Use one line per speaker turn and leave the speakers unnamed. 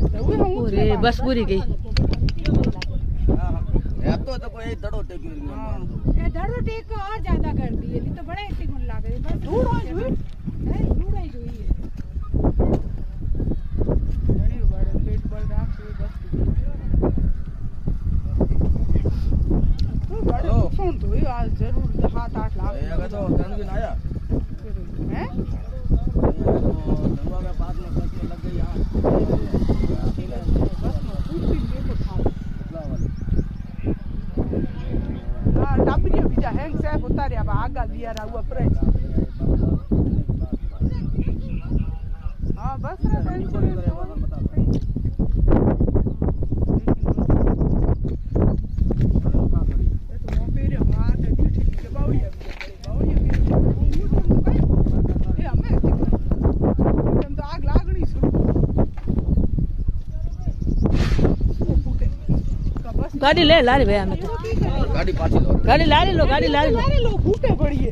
पूरे बस पूरी गई
तो कोई दड़ो टेक
ये दड़ो टेक को और ज्यादा कर दिए नहीं तो बड़ा इतनी गुण लाग रही बस दूर हो जुई है दूर ही जुई है बड़ी बड़े पेट बल राख से बस तो बड़े नुकसान तो हुई आज जरूर 7-8 लाख
ये अगर तो तंग आया
हैं
दवा के बाद में बस में लग गई यहां
बस में कुर्सी देखो था हां टापरी बीजा हैंग साहब उतारे अब आगा लिया रहा अपरे हां बस रे
गाड़ी ले लारी भैया मैं तो
गाड़ी पाछी लो
गाड़ी लारी लो
फूटे पड़ी है